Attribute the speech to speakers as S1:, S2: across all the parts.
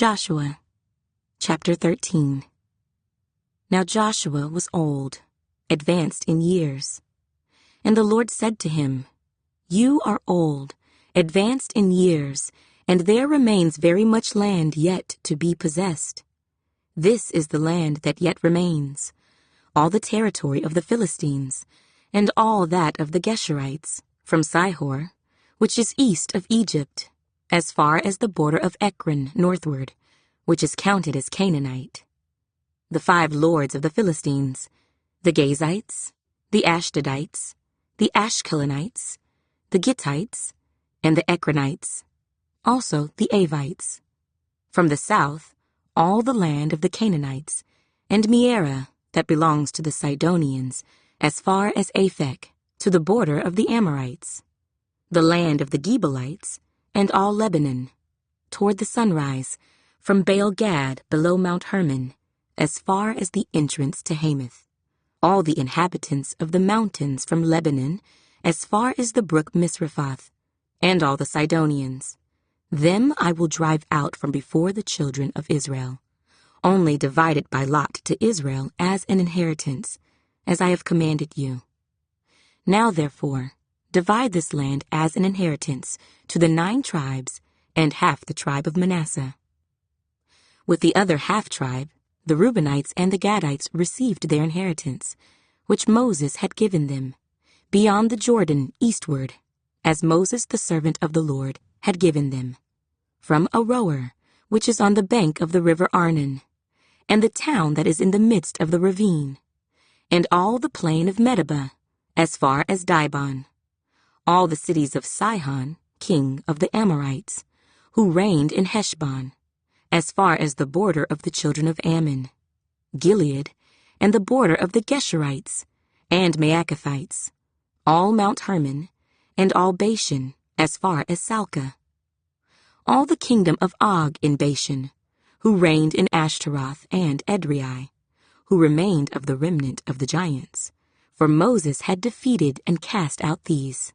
S1: Joshua, chapter 13. Now Joshua was old, advanced in years. And the Lord said to him, You are old, advanced in years, and there remains very much land yet to be possessed. This is the land that yet remains, all the territory of the Philistines, and all that of the Geshurites, from Sihor, which is east of Egypt, as far as the border of Ekron northward, which is counted as Canaanite. The 5 lords of the Philistines, the Gazites, the Ashdodites, the Ashkelonites, the Gittites, and the Ekronites, also the Avites. From the south, all the land of the Canaanites, and Mearah, that belongs to the Sidonians, as far as Aphek, to the border of the Amorites. The land of the Gebalites, and all Lebanon, toward the sunrise, from Baal-Gad below Mount Hermon, as far as the entrance to Hamath. All the inhabitants of the mountains from Lebanon, as far as the brook Misrephoth, and all the Sidonians. Them I will drive out from before the children of Israel, only divide it by lot to Israel as an inheritance, as I have commanded you. Now therefore, divide this land as an inheritance to the 9 tribes and half the tribe of Manasseh. With the other half-tribe, the Reubenites and the Gadites received their inheritance, which Moses had given them, beyond the Jordan eastward, as Moses the servant of the Lord had given them, from Aroer, which is on the bank of the river Arnon, and the town that is in the midst of the ravine, and all the plain of Medeba, as far as Dibon, all the cities of Sihon, king of the Amorites, who reigned in Heshbon, as far as the border of the children of Ammon, Gilead, and the border of the Geshurites, and Maacathites, all Mount Hermon, and all Bashan, as far as Salcah. All the kingdom of Og in Bashan, who reigned in Ashtaroth and Edrei, who remained of the remnant of the giants, for Moses had defeated and cast out these.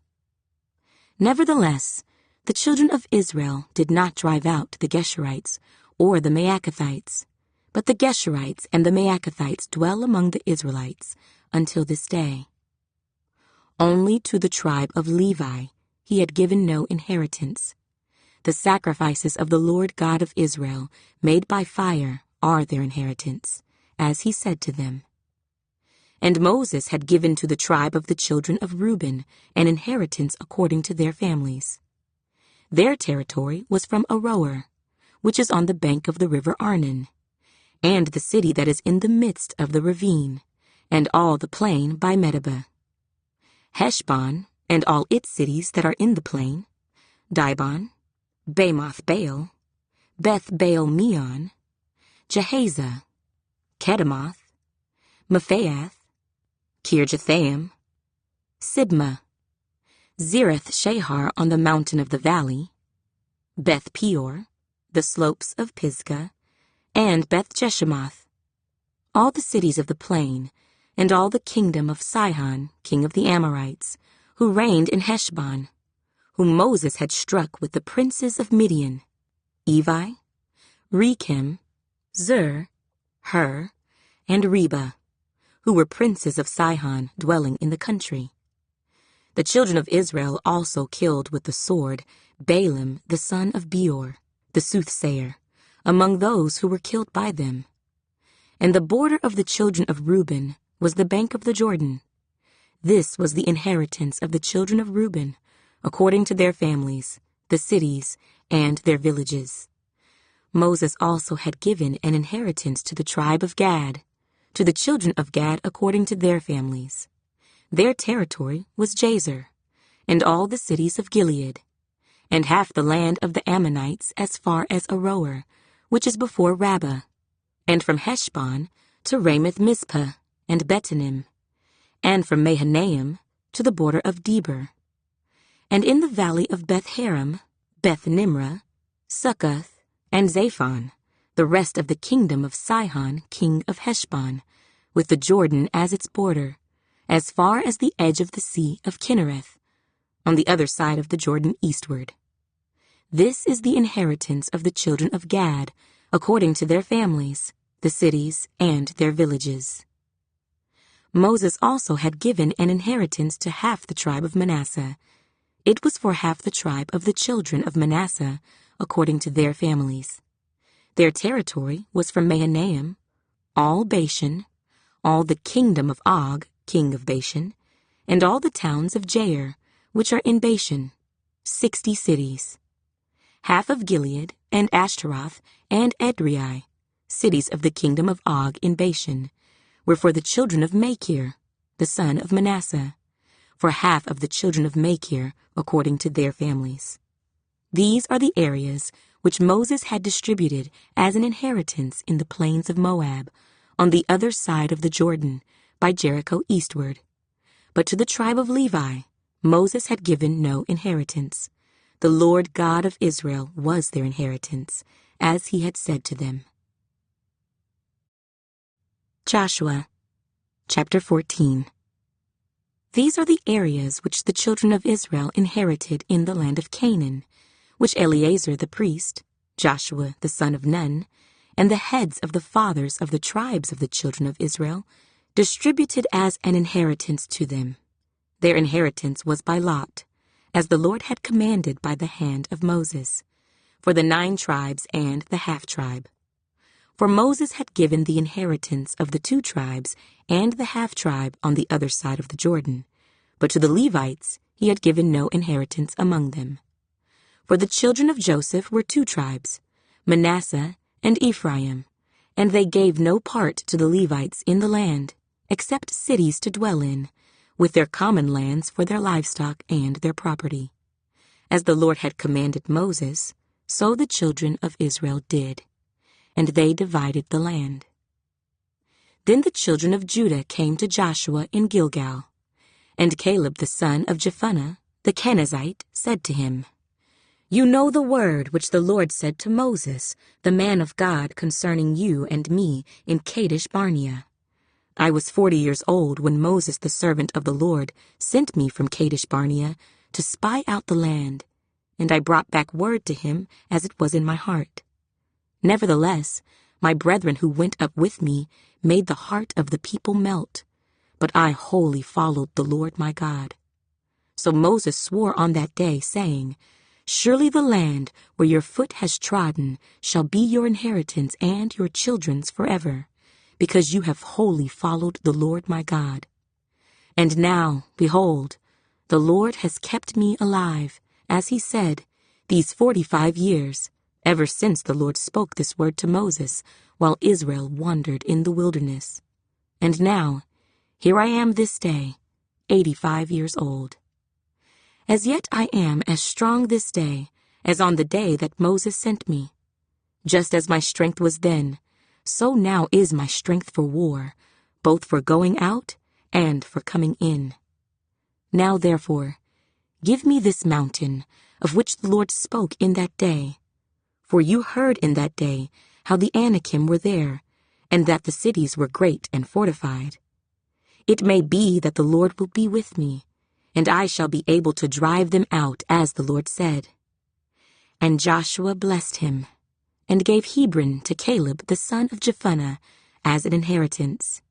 S1: Nevertheless, the children of Israel did not drive out the Geshurites or the Maacathites, but the Geshurites and the Maacathites dwell among the Israelites until this day. Only to the tribe of Levi he had given no inheritance. The sacrifices of the Lord God of Israel, made by fire, are their inheritance, as he said to them. And Moses had given to the tribe of the children of Reuben an inheritance according to their families. Their territory was from Aroer, which is on the bank of the river Arnon, and the city that is in the midst of the ravine, and all the plain by Medeba. Heshbon, and all its cities that are in the plain, Dibon, Bamoth Baal, Beth Baal Meon, Jahaza, Kedemoth, Mephaath, Kirjathaim, Sibmah, Zereth Shahar on the mountain of the valley, Beth Peor, the slopes of Pisgah, and Beth Jeshemoth, all the cities of the plain, and all the kingdom of Sihon, king of the Amorites, who reigned in Heshbon, whom Moses had struck with the princes of Midian, Evi, Rechem, Zur, Hur, and Reba, who were princes of Sihon dwelling in the country. The children of Israel also killed with the sword Balaam the son of Beor, the soothsayer, among those who were killed by them. And the border of the children of Reuben was the bank of the Jordan. This was the inheritance of the children of Reuben, according to their families, the cities, and their villages. Moses also had given an inheritance to the tribe of Gad, to the children of Gad according to their families. Their territory was Jazer, and all the cities of Gilead, and half the land of the Ammonites as far as Aroer, which is before Rabbah, and from Heshbon to Ramoth Mizpah and Betanim, and from Mahanaim to the border of Debir, and in the valley of Beth-haram, Beth-nimrah, Succoth, and Zaphon, the rest of the kingdom of Sihon, king of Heshbon, with the Jordan as its border, as far as the edge of the sea of Kinnereth, on the other side of the Jordan eastward. This is the inheritance of the children of Gad, according to their families, the cities, and their villages. Moses also had given an inheritance to half the tribe of Manasseh. It was for half the tribe of the children of Manasseh, according to their families. Their territory was from Mahanaim, all Bashan, all the kingdom of Og, king of Bashan, and all the towns of Jair, which are in Bashan, 60 cities. Half of Gilead, and Ashtaroth, and Edrei, cities of the kingdom of Og in Bashan, were for the children of Machir, the son of Manasseh, for half of the children of Machir according to their families. These are the areas which Moses had distributed as an inheritance in the plains of Moab, on the other side of the Jordan, by Jericho eastward. But to the tribe of Levi, Moses had given no inheritance. The Lord God of Israel was their inheritance, as he had said to them. Joshua, chapter 14. These are the areas which the children of Israel inherited in the land of Canaan, which Eleazar the priest, Joshua the son of Nun, and the heads of the fathers of the tribes of the children of Israel distributed as an inheritance to them. Their inheritance was by lot, as the Lord had commanded by the hand of Moses, for the 9 tribes and the half-tribe. For Moses had given the inheritance of the 2 tribes and the half-tribe on the other side of the Jordan, but to the Levites he had given no inheritance among them. For the children of Joseph were 2 tribes, Manasseh and Ephraim, and they gave no part to the Levites in the land, except cities to dwell in, with their common lands for their livestock and their property. As the Lord had commanded Moses, so the children of Israel did, and they divided the land. Then the children of Judah came to Joshua in Gilgal, and Caleb the son of Jephunneh, the Kenizzite, said to him, "You know the word which the Lord said to Moses, the man of God, concerning you and me in Kadesh Barnea. I was 40 years old when Moses the servant of the Lord sent me from Kadesh Barnea to spy out the land, and I brought back word to him as it was in my heart. Nevertheless, my brethren who went up with me made the heart of the people melt, but I wholly followed the Lord my God. So Moses swore on that day, saying, Surely the land where your foot has trodden shall be your inheritance and your children's forever, because you have wholly followed the Lord my God. And now, behold, the Lord has kept me alive, as he said, these 45 years, ever since the Lord spoke this word to Moses, while Israel wandered in the wilderness. And now, here I am this day, 85 years old. As yet I am as strong this day as on the day that Moses sent me. Just as my strength was then, so now is my strength for war, both for going out and for coming in. Now therefore, give me this mountain, of which the Lord spoke in that day. For you heard in that day how the Anakim were there, and that the cities were great and fortified. It may be that the Lord will be with me, and I shall be able to drive them out as the Lord said. And Joshua blessed him, and gave Hebron to Caleb the son of Jephunneh as an inheritance.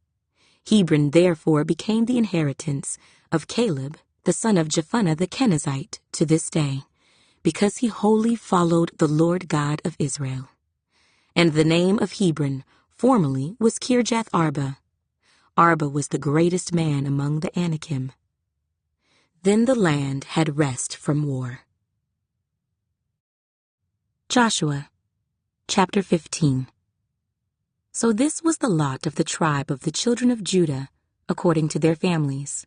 S1: Hebron therefore became the inheritance of Caleb the son of Jephunneh the Kenizzite to this day, because he wholly followed the Lord God of Israel. And the name of Hebron formerly was Kirjath Arba. Arba was the greatest man among the Anakim. Then the land had rest from war. Joshua, chapter 15. So this was the lot of the tribe of the children of Judah, according to their families.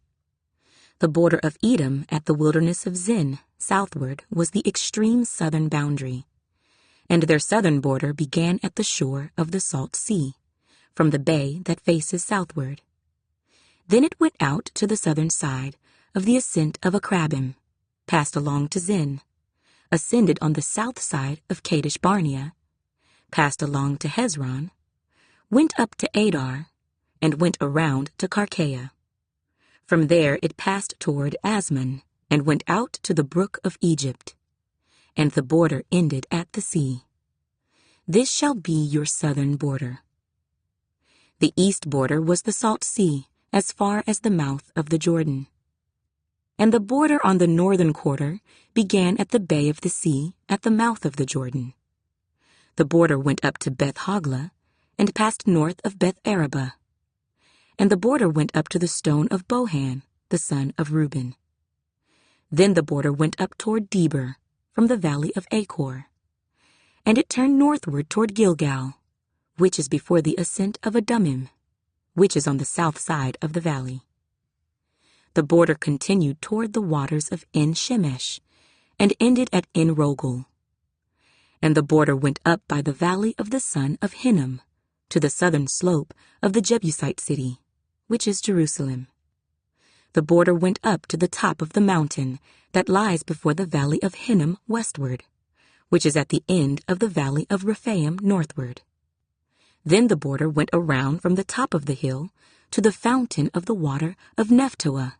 S1: The border of Edom at the wilderness of Zin, southward, was the extreme southern boundary, and their southern border began at the shore of the Salt Sea, from the bay that faces southward. Then it went out to the southern side of the ascent of Akrabim, passed along to Zin, ascended on the south side of Kadesh Barnea, passed along to Hezron, went up to Adar, and went around to Karkea. From there it passed toward Asmon, and went out to the brook of Egypt, and the border ended at the sea. This shall be your southern border. The east border was the Salt Sea, as far as the mouth of the Jordan. And the border on the northern quarter began at the bay of the sea at the mouth of the Jordan. The border went up to Beth Hoglah and passed north of Beth Arabah. And the border went up to the stone of Bohan, the son of Reuben. Then the border went up toward Debir, from the valley of Achor. And it turned northward toward Gilgal, which is before the ascent of Adummim, which is on the south side of the valley. The border continued toward the waters of En-Shemesh, and ended at En-Rogel. And the border went up by the valley of the son of Hinnom, to the southern slope of the Jebusite city, which is Jerusalem. The border went up to the top of the mountain that lies before the valley of Hinnom westward, which is at the end of the valley of Rephaim northward. Then the border went around from the top of the hill to the fountain of the water of Nephtoah,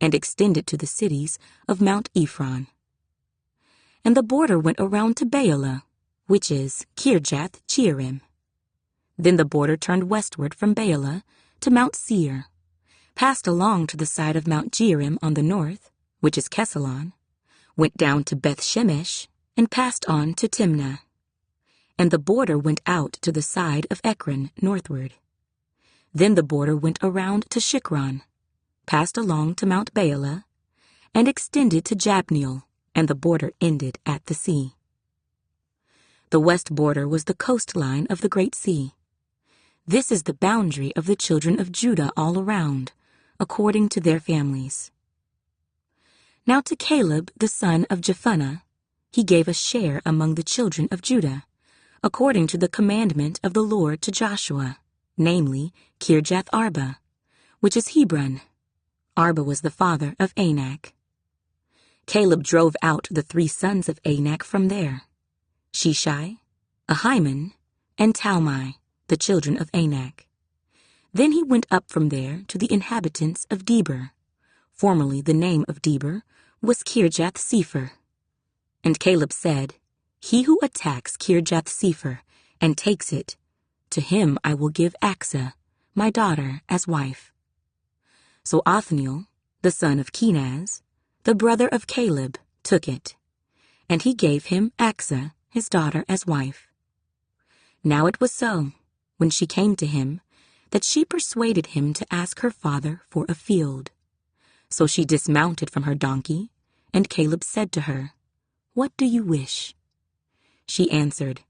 S1: and extended to the cities of Mount Ephron. And the border went around to Baalah, which is Kirjath Jearim. Then the border turned westward from Baalah to Mount Seir, passed along to the side of Mount Jearim on the north, which is Kesalon, went down to Beth Shemesh, and passed on to Timnah. And the border went out to the side of Ekron northward. Then the border went around to Shikron, passed along to Mount Baalah, and extended to Jabneel, and the border ended at the sea. The west border was the coastline of the Great Sea. This is the boundary of the children of Judah all around, according to their families. Now to Caleb the son of Jephunneh he gave a share among the children of Judah, according to the commandment of the Lord to Joshua, namely Kirjath Arba, which is Hebron. Arba was the father of Anak. Caleb drove out the 3 sons of Anak from there, Sheshai, Ahiman, and Talmai, the children of Anak. Then he went up from there to the inhabitants of Debir. Formerly the name of Debir was Kirjath Sepher. And Caleb said, He who attacks Kirjath Sepher and takes it, to him I will give Achsah, my daughter, as wife. So Othniel, the son of Kenaz, the brother of Caleb, took it, and he gave him Achsah, his daughter, as wife. Now it was so, when she came to him, that she persuaded him to ask her father for a field. So she dismounted from her donkey, and Caleb said to her, What do you wish? She answered,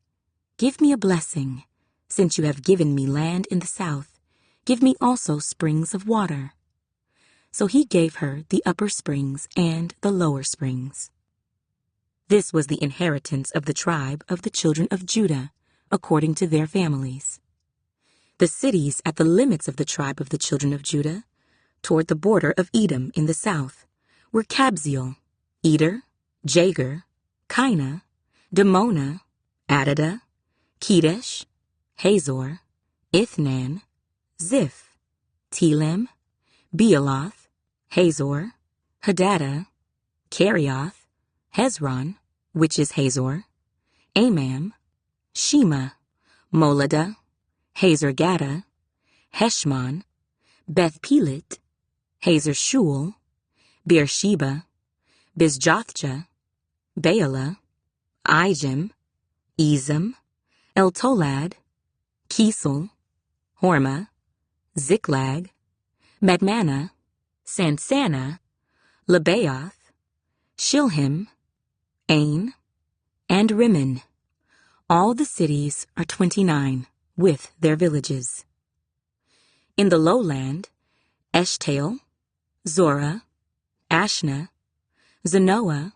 S1: Give me a blessing. Since you have given me land in the south, give me also springs of water. So he gave her the upper springs and the lower springs. This was the inheritance of the tribe of the children of Judah, according to their families. The cities at the limits of the tribe of the children of Judah, toward the border of Edom in the south, were Kabzeel, Eder, Jagur, Kinah, Dimona, Adadah, Kedesh, Hazor, Ithnan, Ziph, Telem, Bealoth, Hazor, Hadadah, Kerioth, Hezron, which is Hazor, Amam, Shema, Moladah, Hazar-Gadah, Heshmon, Beth-Pelet, Hazar-Shual, Beersheba, Bizjothjah, Baalah, Ijem, Ezem, Eltolad, Kisel, Hormah, Ziklag, Madmannah, Sansannah, Lebaoth, Shilhim, Ain, and Rimmon. All the cities are 29, with their villages. In the lowland, Eshtaol, Zorah, Ashna, Zanoah,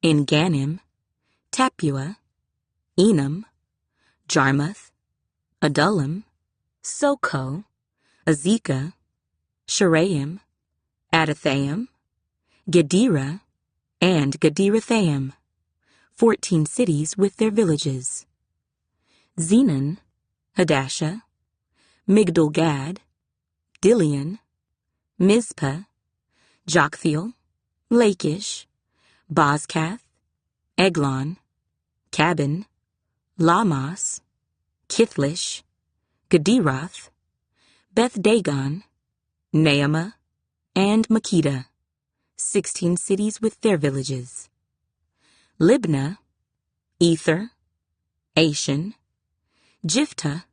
S1: En-Ganim, Tappuah, Enam, Jarmuth, Adullam, Soko, Azekah, Sharaim, Adathaim, Gederah, and Gederathaim, 14 cities with their villages. Zenon, Hadashah, Migdal-Gad, Dilion, Mizpah, Joktheel, Lachish, Bozkath, Eglon, Cabin, Lamas, Kithlish, Gederoth, Beth-dagon, Naamah, and Makkedah, 16 cities with their villages. Libnah, Ether, Ashan, Jiphthah,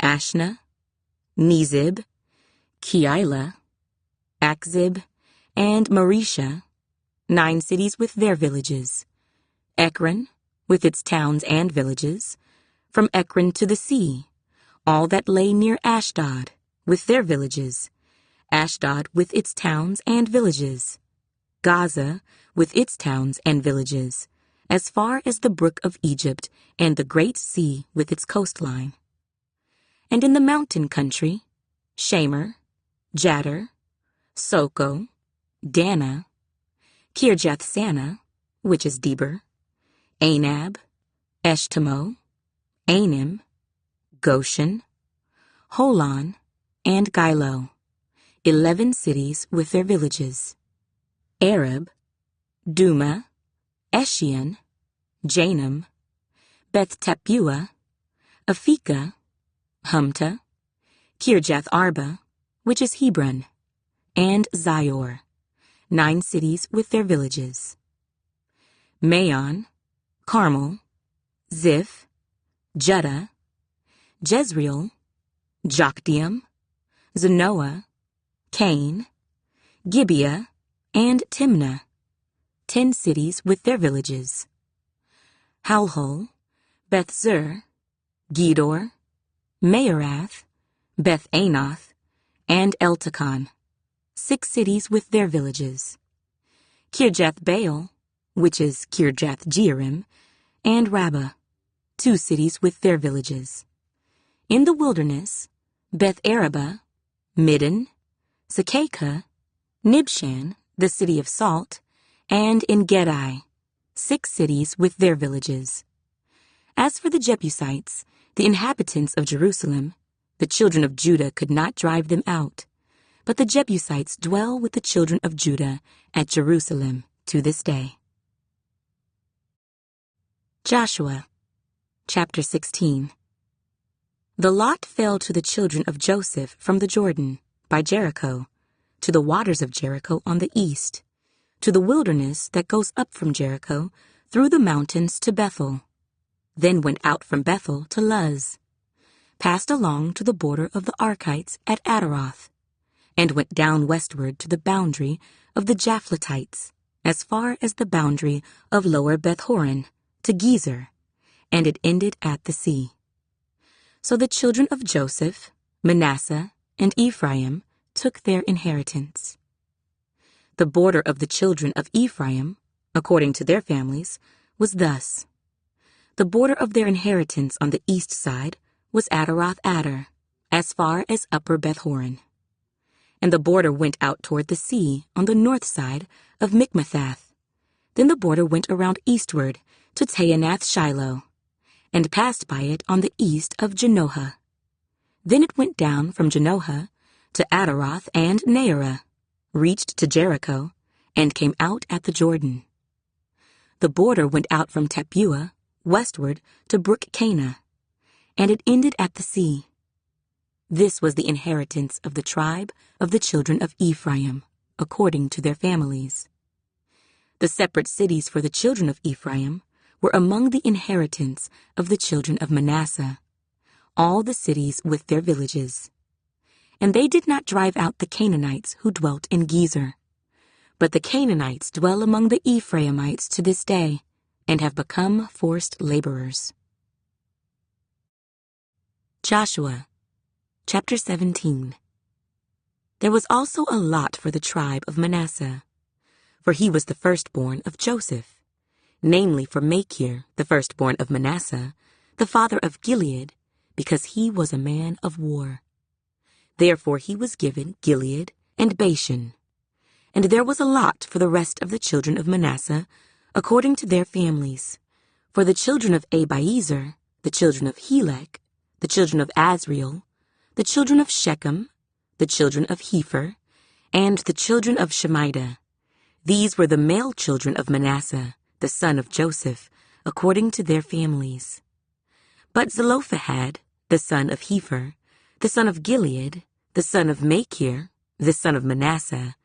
S1: Ashna, Nezib, Keilah, Achzib, and Maresha, 9 cities with their villages. Ekron, with its towns and villages, from Ekron to the sea, all that lay near Ashdod, with their villages, Ashdod with its towns and villages, Gaza with its towns and villages, as far as the brook of Egypt and the great sea with its coastline. And in the mountain country, Shamer, Jattir, Soko, Dana, Kirjath-Sanah, which is Deber, Anab, Eshtemoh, Anim, Goshen, Holon, and Giloh, 11 cities with their villages. Arab, Duma, Eshion, Janam, Beth-tappuah, Aphekah, Humta, Kirjath-arba, which is Hebron, and Zior, 9 cities with their villages. Maon, Carmel, Ziph, Judah, Jezreel, Jokdeam, Zanoah, Cain, Gibeah, and Timnah, 10 cities with their villages. Halhul, Beth-zur, Gedor, Maarath, Beth-anoth, and Eltekon, 6 cities with their villages. Kirjath-baal, which is Kirjath-jearim, and Rabbah, 2 cities with their villages. In the wilderness, Beth-araba, Middin, Sekekah, Nibshan, the city of salt, and En-gedi, 6 cities with their villages. As for the Jebusites, the inhabitants of Jerusalem, the children of Judah could not drive them out, but the Jebusites dwell with the children of Judah at Jerusalem to this day. Joshua, chapter 16. The lot fell to the children of Joseph from the Jordan, by Jericho, to the waters of Jericho on the east, to the wilderness that goes up from Jericho through the mountains to Bethel, then went out from Bethel to Luz, passed along to the border of the Archites at Ataroth, and went down westward to the boundary of the Japhletites, as far as the boundary of Lower Beth-horon, to Gezer, and it ended at the sea. So the children of Joseph, Manasseh, and Ephraim took their inheritance. The border of the children of Ephraim, according to their families, was thus. The border of their inheritance on the east side was Ataroth-adar, as far as Upper Beth-horon. And the border went out toward the sea on the north side of Michmethath. Then the border went around eastward to Taanath-shiloh, and passed by it on the east of Janohah. Then it went down from Janohah to Ataroth and Naarah, reached to Jericho, and came out at the Jordan. The border went out from Tappuah westward to Brook Cana, and it ended at the sea. This was the inheritance of the tribe of the children of Ephraim, according to their families. The separate cities for the children of Ephraim were among the inheritance of the children of Manasseh, all the cities with their villages. And they did not drive out the Canaanites who dwelt in Gezer. But the Canaanites dwell among the Ephraimites to this day, and have become forced laborers. Joshua, chapter 17. There was also a lot for the tribe of Manasseh, for he was the firstborn of Joseph, namely for Machir, the firstborn of Manasseh, the father of Gilead, because he was a man of war. Therefore he was given Gilead and Bashan. And there was a lot for the rest of the children of Manasseh, according to their families. For the children of Abiezer, the children of Helek, the children of Azriel, the children of Shechem, the children of Hepher, and the children of Shemida. These were the male children of Manasseh, the son of Joseph, according to their families. But Zelophehad, the son of Hepher, the son of Gilead, the son of Machir, the son of Manasseh,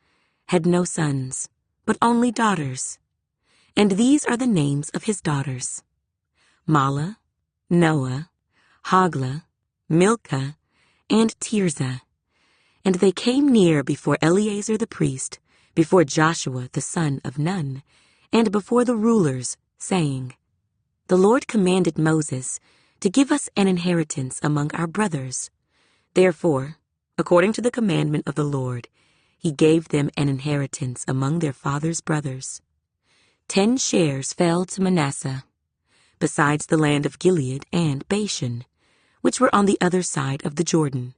S1: had no sons, but only daughters. And these are the names of his daughters: Mahlah, Noah, Hoglah, Milcah, and Tirzah. And they came near before Eleazar the priest, before Joshua the son of Nun, and before the rulers, saying, The Lord commanded Moses to give us an inheritance among our brothers. Therefore, according to the commandment of the Lord, he gave them an inheritance among their father's brothers. 10 shares fell to Manasseh, besides the land of Gilead and Bashan, which were on the other side of the Jordan,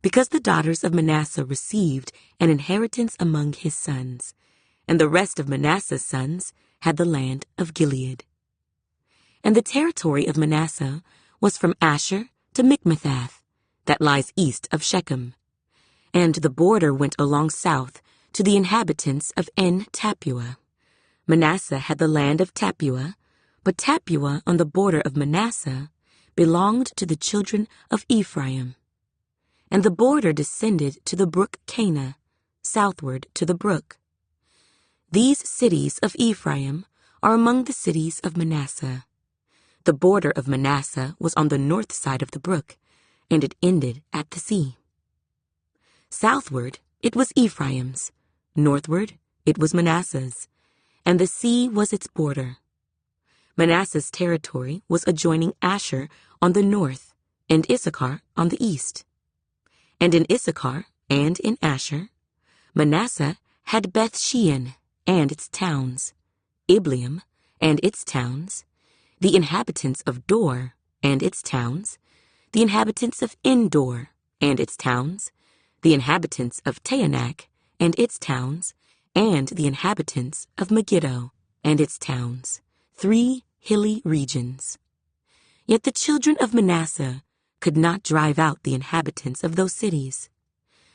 S1: because the daughters of Manasseh received an inheritance among his sons, and the rest of Manasseh's sons had the land of Gilead. And the territory of Manasseh was from Asher to Michmethath, that lies east of Shechem, and the border went along south to the inhabitants of En-Tappuah. Manasseh had the land of Tappuah, but Tappuah on the border of Manasseh belonged to the children of Ephraim. And the border descended to the brook Cana, southward to the brook. These cities of Ephraim are among the cities of Manasseh. The border of Manasseh was on the north side of the brook, and it ended at the sea. Southward it was Ephraim's, northward it was Manasseh's, and the sea was its border. Manasseh's territory was adjoining Asher on the north, and Issachar on the east. And in Issachar and in Asher, Manasseh had Beth-shean and its towns, Ibleam and its towns, the inhabitants of Dor and its towns, the inhabitants of Endor and its towns, the inhabitants of Taanach and its towns, and the inhabitants of Megiddo and its towns, 3 hilly regions. Yet the children of Manasseh could not drive out the inhabitants of those cities,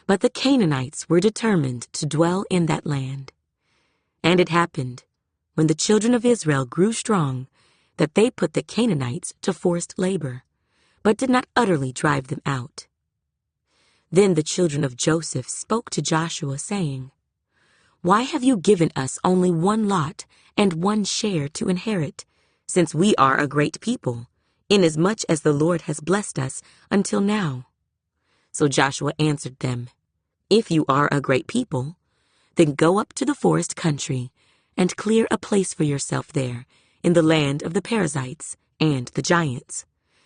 S1: but the Canaanites were determined to dwell in that land. And it happened, when the children of Israel grew strong, that they put the Canaanites to forced labor, but did not utterly drive them out. Then the children of Joseph spoke to Joshua, saying, Why have you given us only 1 lot and 1 share to inherit, since we are a great people, inasmuch as the Lord has blessed us until now? So Joshua answered them, If you are a great people, then go up to the forest country, and clear a place for yourself there, in the land of the Perizzites and the giants,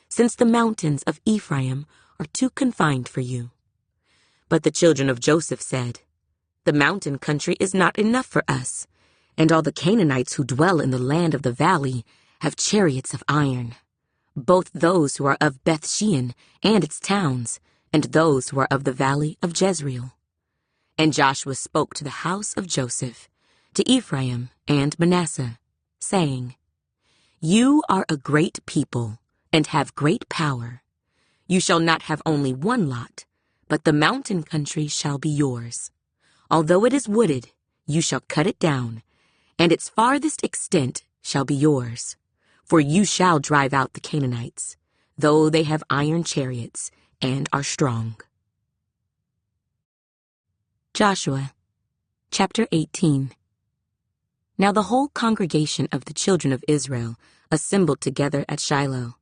S1: since the mountains of Ephraim are too confined for you. But the children of Joseph said, The mountain country is not enough for us, and all the Canaanites who dwell in the land of the valley have chariots of iron, both those who are of Beth-shean and its towns, and those who are of the valley of Jezreel. And Joshua spoke to the house of Joseph, to Ephraim and Manasseh, saying, You are a great people, and have great power. You shall not have only 1 lot, but the mountain country shall be yours. Although it is wooded, you shall cut it down, and its farthest extent shall be yours. For you shall drive out the Canaanites, though they have iron chariots and are strong. Joshua, chapter 18. Now the whole congregation of the children of Israel assembled together at Shiloh,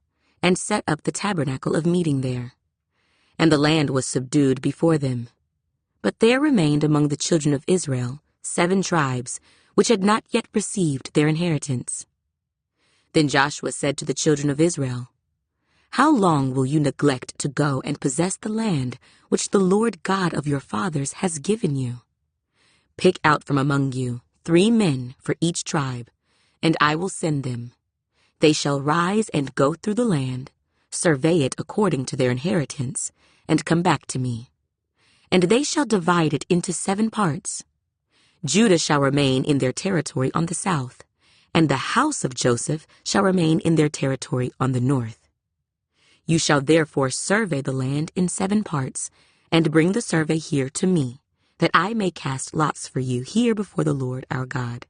S1: and set up the tabernacle of meeting there. And the land was subdued before them. But there remained among the children of Israel 7 tribes, which had not yet received their inheritance. Then Joshua said to the children of Israel, How long will you neglect to go and possess the land which the Lord God of your fathers has given you? Pick out from among you 3 men for each tribe, and I will send them. They shall rise and go through the land, survey it according to their inheritance, and come back to me. And they shall divide it into 7 parts. Judah shall remain in their territory on the south, and the house of Joseph shall remain in their territory on the north. You shall therefore survey the land in 7 parts, and bring the survey here to me, that I may cast lots for you here before the Lord our God.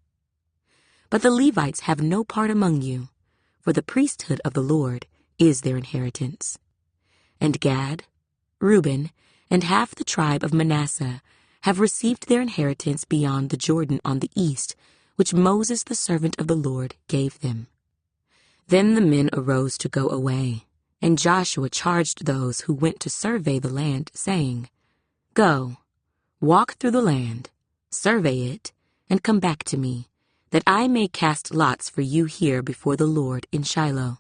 S1: But the Levites have no part among you, for the priesthood of the Lord is their inheritance. And Gad, Reuben, and half the tribe of Manasseh have received their inheritance beyond the Jordan on the east, which Moses the servant of the Lord gave them. Then the men arose to go away, and Joshua charged those who went to survey the land, saying, Go, walk through the land, survey it, and come back to me, that I may cast lots for you here before the Lord in Shiloh.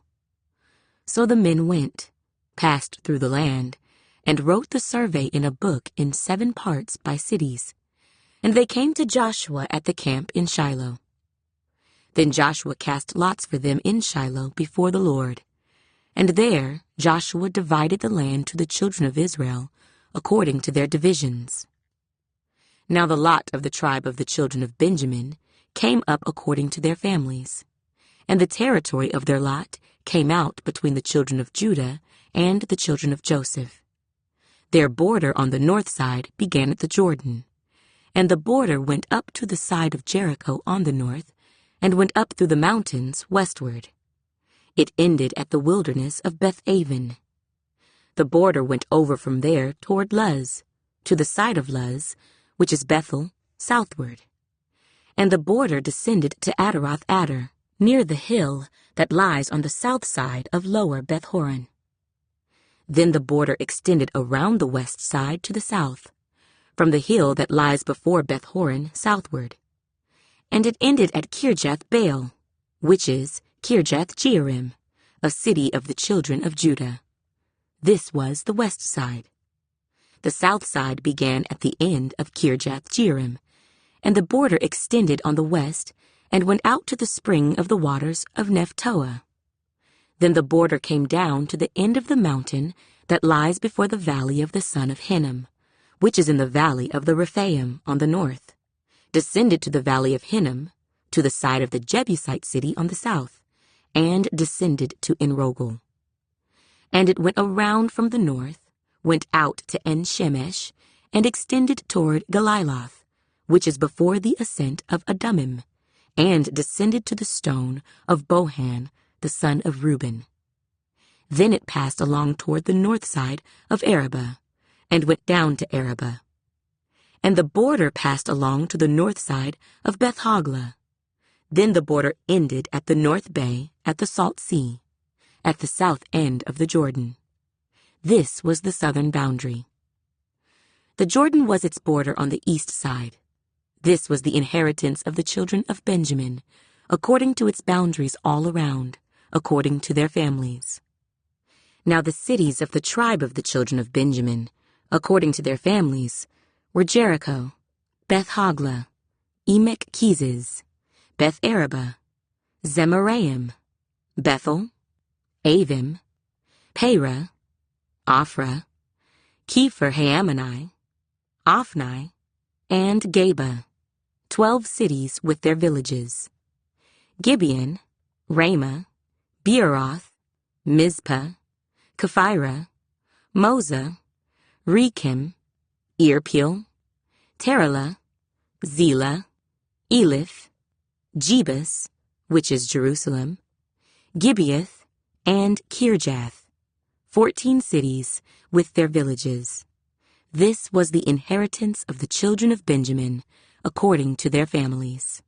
S1: So the men went, passed through the land, and wrote the survey in a book in 7 parts by cities. And they came to Joshua at the camp in Shiloh. Then Joshua cast lots for them in Shiloh before the Lord. And there Joshua divided the land to the children of Israel, according to their divisions. Now the lot of the tribe of the children of Benjamin came up according to their families. And the territory of their lot came out between the children of Judah and the children of Joseph. Their border on the north side began at the Jordan, and the border went up to the side of Jericho on the north, and went up through the mountains westward. It ended at the wilderness of Beth-aven. The border went over from there toward Luz, to the side of Luz, which is Bethel, southward. And the border descended to Adaroth-adar, near the hill that lies on the south side of lower Beth-horon. Then the border extended around the west side to the south, from the hill that lies before Beth-horon southward. And it ended at Kirjath-baal, which is Kirjath-jearim, a city of the children of Judah. This was the west side. The south side began at the end of Kirjath-jearim, and the border extended on the west and went out to the spring of the waters of Nephtoah. Then the border came down to the end of the mountain that lies before the valley of the son of Hinnom, which is in the valley of the Rephaim on the north, descended to the valley of Hinnom, to the side of the Jebusite city on the south, and descended to Enrogel. And it went around from the north, went out to En-shemesh, and extended toward Galiloth, which is before the ascent of Adummim, and descended to the stone of Bohan, the son of Reuben. Then it passed along toward the north side of Arabah, and went down to Arabah. And the border passed along to the north side of Beth-hoglah. Then the border ended at the north bay at the Salt Sea, at the south end of the Jordan. This was the southern boundary. The Jordan was its border on the east side. This was the inheritance of the children of Benjamin, according to its boundaries all around, according to their families. Now the cities of the tribe of the children of Benjamin, according to their families, were Jericho, Beth-hoglah, Emek-keziz, Beth-arabah, Zemaraim, Bethel, Avim, Perah, Ophrah, Kepher-haammonai, Ophni, and Geba, 12 cities with their villages. Gibeon, Ramah, Beeroth, Mizpah, Kephirah, Moza, Rechem, Irpeel, Terah, Zelah, Elith, Jebus, which is Jerusalem, Gibeath, and Kirjath, 14 cities with their villages. This was the inheritance of the children of Benjamin, according to their families.